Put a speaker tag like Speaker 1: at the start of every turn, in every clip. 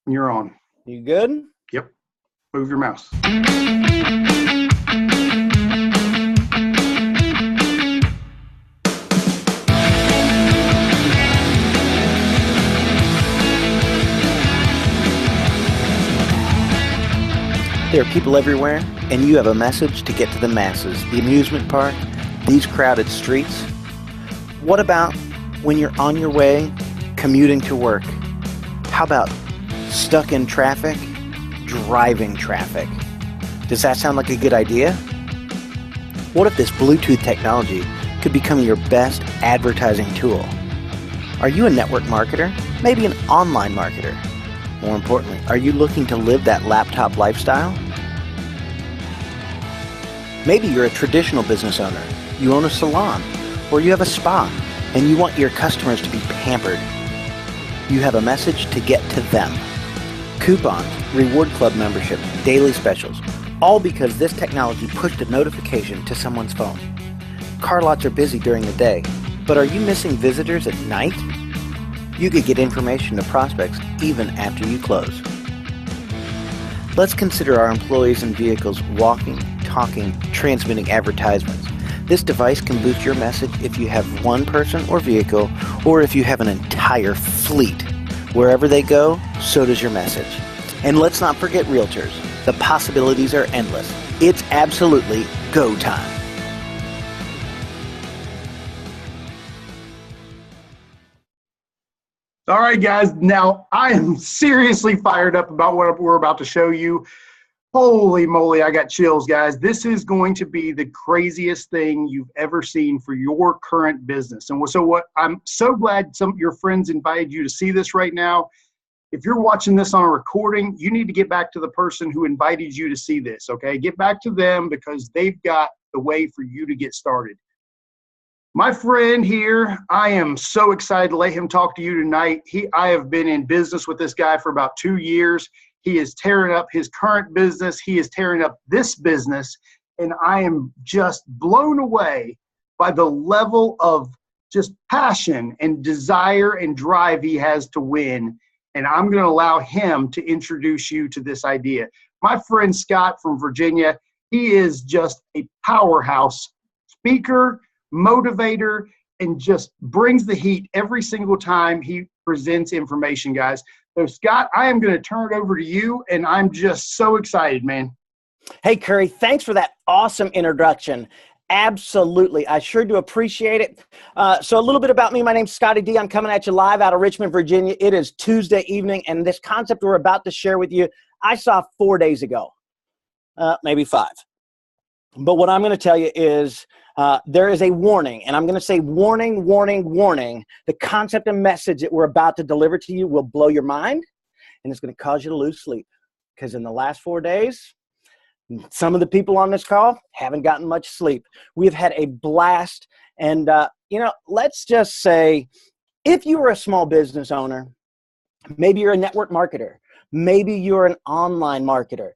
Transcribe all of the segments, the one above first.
Speaker 1: You're on.
Speaker 2: You good?
Speaker 1: Yep. Move your mouse.
Speaker 2: There are people everywhere, and you have a message to get to the masses. The amusement park, these crowded streets. What about when you're on your way commuting to work? How about stuck in traffic, driving traffic? Does that sound like a good idea? What if this Bluetooth technology could become your best advertising tool? Are you a network marketer? Maybe an online marketer? More importantly, are you looking to live that laptop lifestyle? Maybe you're a traditional business owner. You own a salon, or you have a spa, and you want your customers to be pampered. You have a message to get to them. Coupons, reward club membership, daily specials, all because this technology pushed a notification to someone's phone. Car lots are busy during the day, but are you missing visitors at night? You could get information to prospects even after you close. Let's consider our employees and vehicles walking, talking, transmitting advertisements. This device can boost your message if you have one person or vehicle, or if you have an entire fleet. Wherever they go, so does your message. And let's not forget realtors. The possibilities are endless. It's absolutely go time.
Speaker 1: All right, guys. Now, I am seriously fired up about what we're about to show you. Holy moly, I got chills, guys. This is going to be the craziest thing you've ever seen for your current business. And so I'm so glad some of your friends invited you to see this right now. If you're watching this on a recording, you need to get back to the person who invited you to see this, okay? Get back to them because they've got the way for you to get started. My friend here, I am so excited to let him talk to you tonight. I have been in business with this guy for about 2 years. He is tearing up his current business. He is tearing up this business. And I am just blown away by the level of just passion and desire and drive he has to win. And I'm going to allow him to introduce you to this idea. My friend Scott from Virginia, he is just a powerhouse speaker, motivator, and just brings the heat every single time he presents information, guys. So Scott, I am going to turn it over to you, and I'm just so excited, man.
Speaker 2: Hey, Curry, thanks for that awesome introduction. Absolutely. I sure do appreciate it. So a little bit about me. My name's Scotty D. I'm coming at you live out of Richmond, Virginia. It is Tuesday evening, and this concept we're about to share with you, I saw 4 days ago, maybe 5. But what I'm going to tell you is there is a warning, and I'm going to say warning, warning, warning. The concept and message that we're about to deliver to you will blow your mind, and it's going to cause you to lose sleep. Because in the last 4 days, some of the people on this call haven't gotten much sleep. We've had a blast, and let's just say, if you are a small business owner, maybe you're a network marketer, maybe you're an online marketer,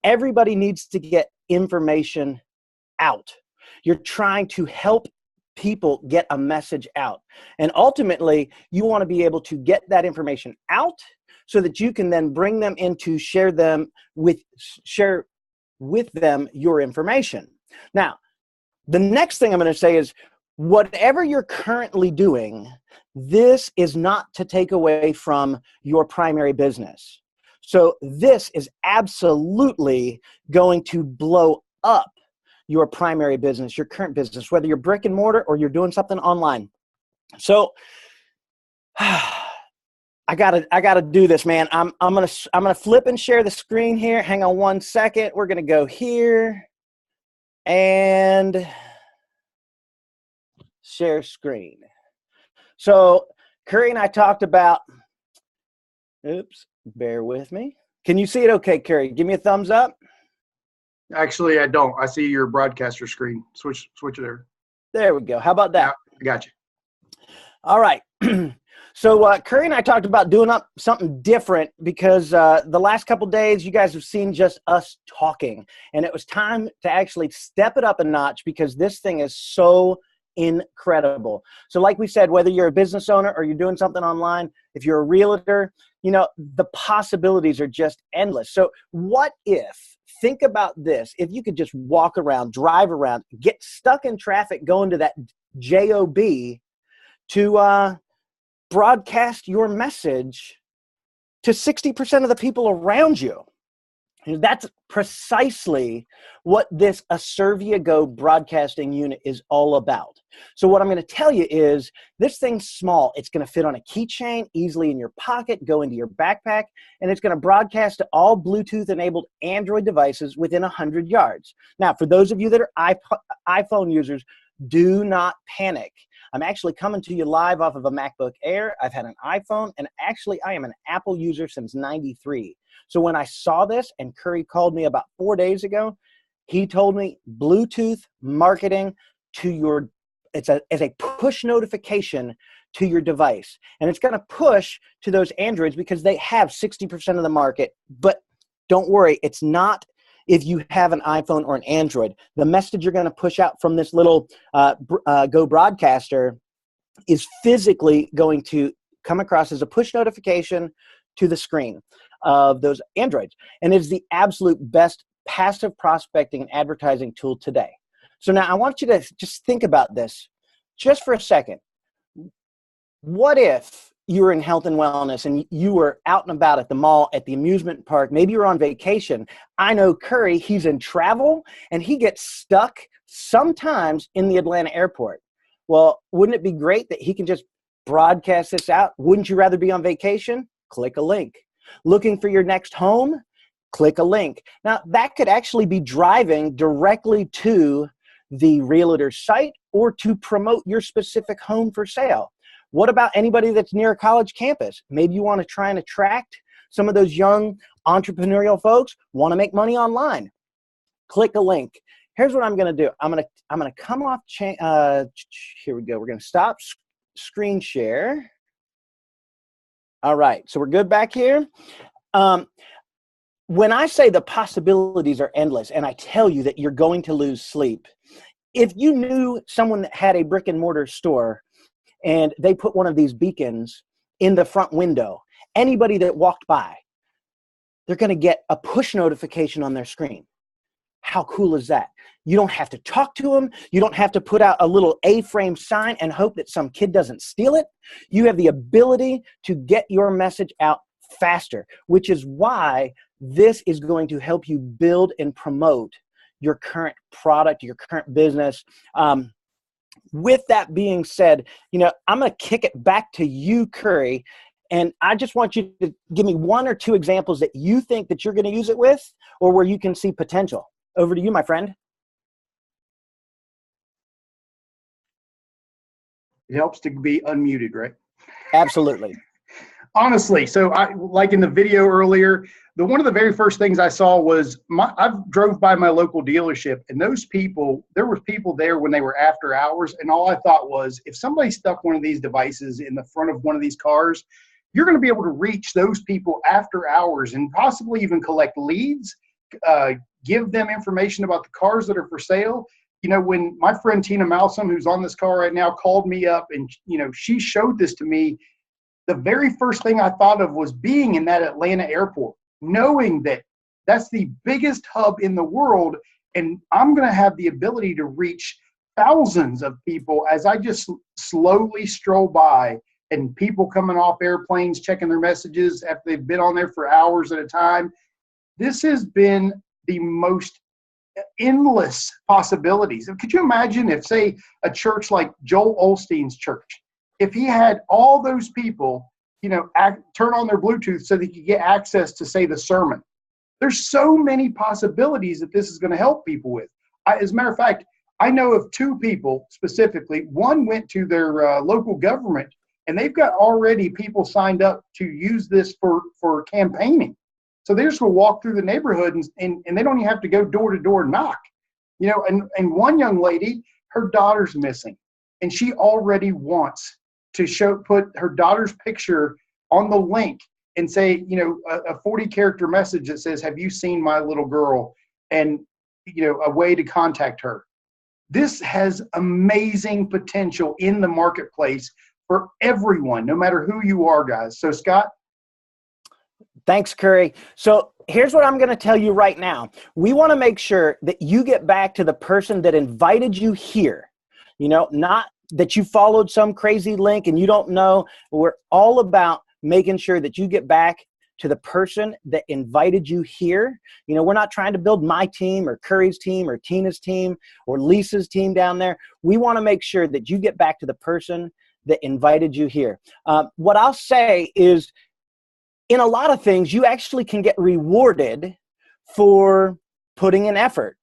Speaker 2: everybody needs to get information out. You're trying to help people get a message out. And ultimately, you want to be able to get that information out so that you can then bring them in to share with them your information. Now, the next thing I'm going to say is whatever you're currently doing, this is not to take away from your primary business. So this is absolutely going to blow up your primary business, your current business, whether you're brick and mortar or you're doing something online. So I gotta do this, man. I'm gonna flip and share the screen here. Hang on 1 second. We're gonna go here and share screen. So Curry and I talked about. Oops, bear with me. Can you see it? Okay, Curry, give me a thumbs up.
Speaker 1: Actually, I don't. I see your broadcaster screen. Switch there.
Speaker 2: There we go. How about that?
Speaker 1: Yeah, I got you.
Speaker 2: All right. So Curry and I talked about doing up something different because the last couple days you guys have seen just us talking, and it was time to actually step it up a notch because this thing is so incredible. So like we said, whether you're a business owner or you're doing something online, if you're a realtor, the possibilities are just endless. So think about this, if you could just walk around, drive around, get stuck in traffic, going to that job to broadcast your message to 60% of the people around you. And that's precisely what this Asirvia Go broadcasting unit is all about. So what I'm going to tell you is this thing's small. It's going to fit on a keychain, easily in your pocket, go into your backpack, and it's going to broadcast to all Bluetooth-enabled Android devices within 100 yards. Now, for those of you that are iPhone users, do not panic. I'm actually coming to you live off of a MacBook Air. I've had an iPhone, and actually I am an Apple user since '93. So when I saw this, and Curry called me about 4 days ago, he told me Bluetooth marketing to as a push notification to your device. And it's going to push to those Androids because they have 60% of the market. But don't worry, it's not if you have an iPhone or an Android. The message you're going to push out from this little Go broadcaster is physically going to come across as a push notification to the screen of those Androids. And it's the absolute best passive prospecting and advertising tool today. So now I want you to just think about this just for a second. What if you were in health and wellness and you were out and about at the mall, at the amusement park, maybe you're on vacation. I know Curry, he's in travel and he gets stuck sometimes in the Atlanta airport. Well, wouldn't it be great that he can just broadcast this out? Wouldn't you rather be on vacation? Click a link. Looking for your next home? Click a link. Now, that could actually be driving directly to the realtor's site or to promote your specific home for sale. What about anybody that's near a college campus? Maybe you want to try and attract some of those young entrepreneurial folks, want to make money online. Click a link. Here's what I'm going to do. I'm going to come off, here we go. We're going to stop screen share. All right, so we're good back here. When I say the possibilities are endless and I tell you that you're going to lose sleep, if you knew someone that had a brick and mortar store and they put one of these beacons in the front window, anybody that walked by, they're going to get a push notification on their screen. How cool is that? You don't have to talk to them. You don't have to put out a little A-frame sign and hope that some kid doesn't steal it. You have the ability to get your message out faster, which is why this is going to help you build and promote your current product, your current business. With that being said, I'm going to kick it back to you, Curry, and I just want you to give me one or two examples that you think that you're going to use it with or where you can see potential. Over to you, my friend.
Speaker 1: It helps to be unmuted, right?
Speaker 2: Absolutely.
Speaker 1: Honestly, so like in the video earlier, one of the very first things I saw was I drove by my local dealership, and there were people there when they were after hours, and all I thought was, if somebody stuck one of these devices in the front of one of these cars, you're going to be able to reach those people after hours and possibly even collect leads, give them information about the cars that are for sale. When my friend Tina Malsom, who's on this call right now, called me up and, she showed this to me, the very first thing I thought of was being in that Atlanta airport, knowing that that's the biggest hub in the world, and I'm going to have the ability to reach thousands of people as I just slowly stroll by, and people coming off airplanes, checking their messages after they've been on there for hours at a time. This has been the most endless possibilities. Could you imagine if, say, a church like Joel Osteen's church, if he had all those people, turn on their Bluetooth so they could get access to, say, the sermon? There's so many possibilities that this is going to help people with. As a matter of fact, I know of two people specifically. One went to their local government, and they've got already people signed up to use this for campaigning. So they just will walk through the neighborhood and they don't even have to go door to door knock. And one young lady, her daughter's missing, and she already wants to put her daughter's picture on the link and say, a 40-character message that says, "Have you seen my little girl?" And, a way to contact her. This has amazing potential in the marketplace for everyone, no matter who you are, guys. So, Scott?
Speaker 2: Thanks, Curry. So here's what I'm going to tell you right now. We want to make sure that you get back to the person that invited you here. Not that you followed some crazy link and you don't know. We're all about making sure that you get back to the person that invited you here. We're not trying to build my team or Curry's team or Tina's team or Lisa's team down there. We want to make sure that you get back to the person that invited you here. What I'll say is, in a lot of things, you actually can get rewarded for putting in effort.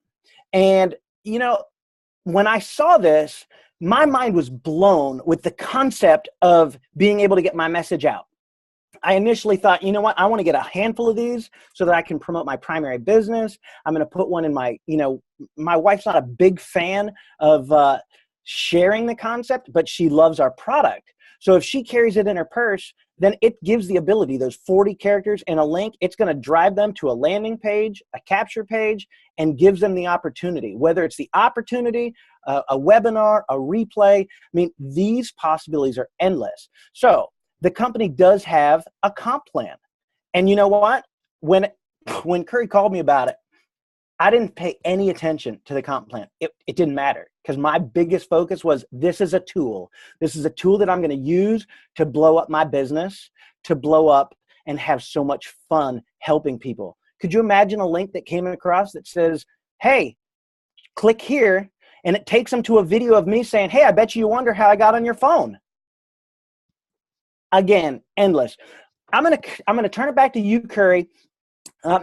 Speaker 2: And, when I saw this, my mind was blown with the concept of being able to get my message out. I initially thought, you know what, I want to get a handful of these so that I can promote my primary business. I'm going to put one in my, my wife's not a big fan of sharing the concept, but she loves our product. So if she carries it in her purse, then it gives the ability, those 40 characters and a link, it's going to drive them to a landing page, a capture page, and gives them the opportunity, whether it's the opportunity, a webinar, a replay. I mean, these possibilities are endless. So the company does have a comp plan. And you know what? When Curry called me about it, I didn't pay any attention to the comp plan. It didn't matter, because my biggest focus was, this is a tool. This is a tool that I'm going to use to blow up my business, to blow up and have so much fun helping people. Could you imagine a link that came across that says, hey, click here, and it takes them to a video of me saying, hey, I bet you wonder how I got on your phone. Again, endless. I'm gonna turn it back to you, Curry.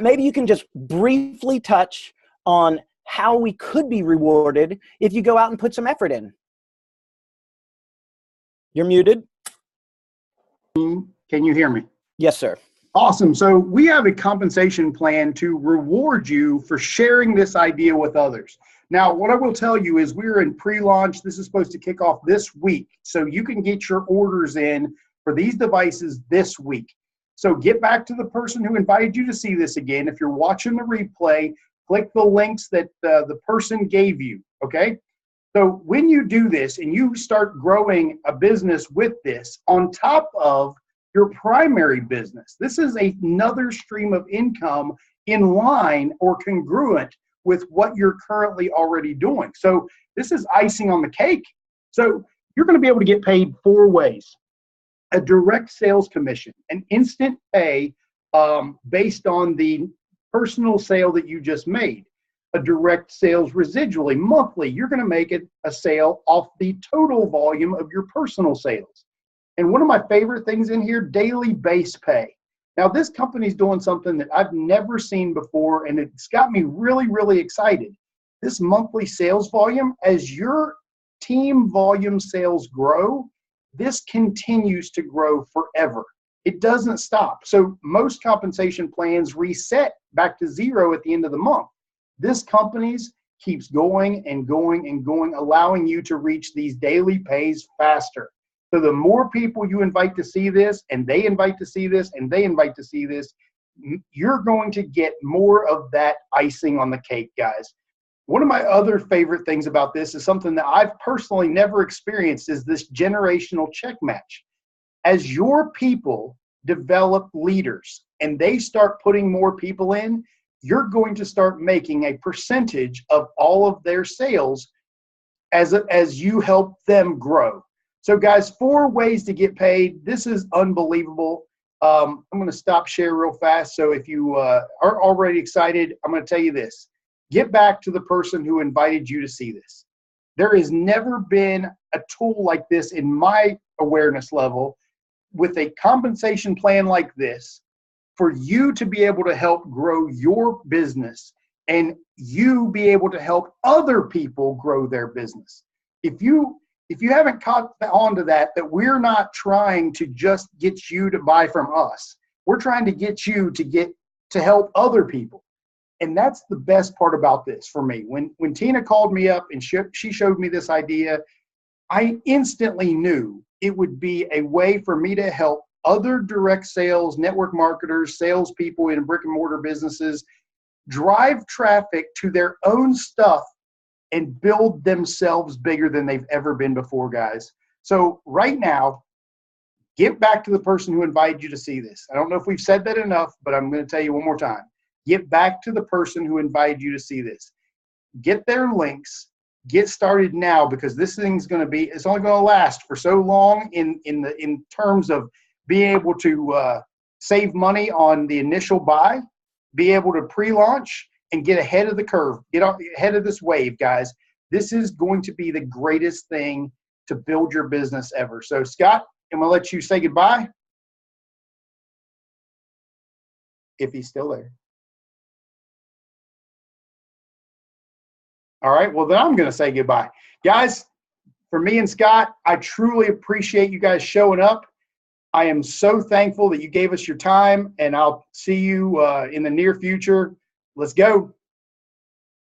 Speaker 2: Maybe you can just briefly touch on how we could be rewarded if you go out and put some effort in. You're muted.
Speaker 1: Can you hear me?
Speaker 2: Yes, sir.
Speaker 1: Awesome. So we have a compensation plan to reward you for sharing this idea with others. Now, what I will tell you is we're in pre-launch. This is supposed to kick off this week. So you can get your orders in for these devices this week. So get back to the person who invited you to see this again. If you're watching the replay, click the links that the person gave you, okay? So when you do this and you start growing a business with this on top of your primary business, this is another stream of income in line or congruent with what you're currently already doing. So this is icing on the cake. So you're going to be able to get paid 4 ways. A direct sales commission, an instant pay based on the personal sale that you just made. A direct sales residually, monthly, you're going to make it a sale off the total volume of your personal sales. And one of my favorite things in here, daily base pay. Now, this company's doing something that I've never seen before, and it's got me really, really excited. This monthly sales volume, as your team volume sales grow, this continues to grow forever. It doesn't stop. So most compensation plans reset back to 0 at the end of the month. This company's keeps going and going and going, allowing you to reach these daily pays faster. So the more people you invite to see this, and they invite to see this, and they invite to see this, you're going to get more of that icing on the cake, guys. One of my other favorite things about this is something that I've personally never experienced, is this generational check match. As your people develop leaders and they start putting more people in, you're going to start making a percentage of all of their sales as you help them grow. So guys, 4 ways to get paid. This is unbelievable. I'm going to stop share real fast. So if you are already excited, I'm going to tell you this. Get back to the person who invited you to see this. There has never been a tool like this in my awareness level with a compensation plan like this for you to be able to help grow your business and you be able to help other people grow their business. If you haven't caught on to that we're not trying to just get you to buy from us. We're trying to get you to help other people. And that's the best part about this for me. When Tina called me up and she showed me this idea, I instantly knew it would be a way for me to help other direct sales, network marketers, salespeople in brick and mortar businesses drive traffic to their own stuff and build themselves bigger than they've ever been before, guys. So right now, get back to the person who invited you to see this. I don't know if we've said that enough, but I'm going to tell you one more time. Get back to the person who invited you to see this. Get their links. Get started now, because this thing's going to be, it's only going to last for so long in terms of being able to save money on the initial buy, be able to pre-launch, and get ahead of the curve, get ahead of this wave, guys. This is going to be the greatest thing to build your business ever. So, Scott, I'm going to let you say goodbye, if he's still there. All right, well, then I'm going to say goodbye. Guys, for me and Scott, I truly appreciate you guys showing up. I am so thankful that you gave us your time, and I'll see you in the near future. Let's go.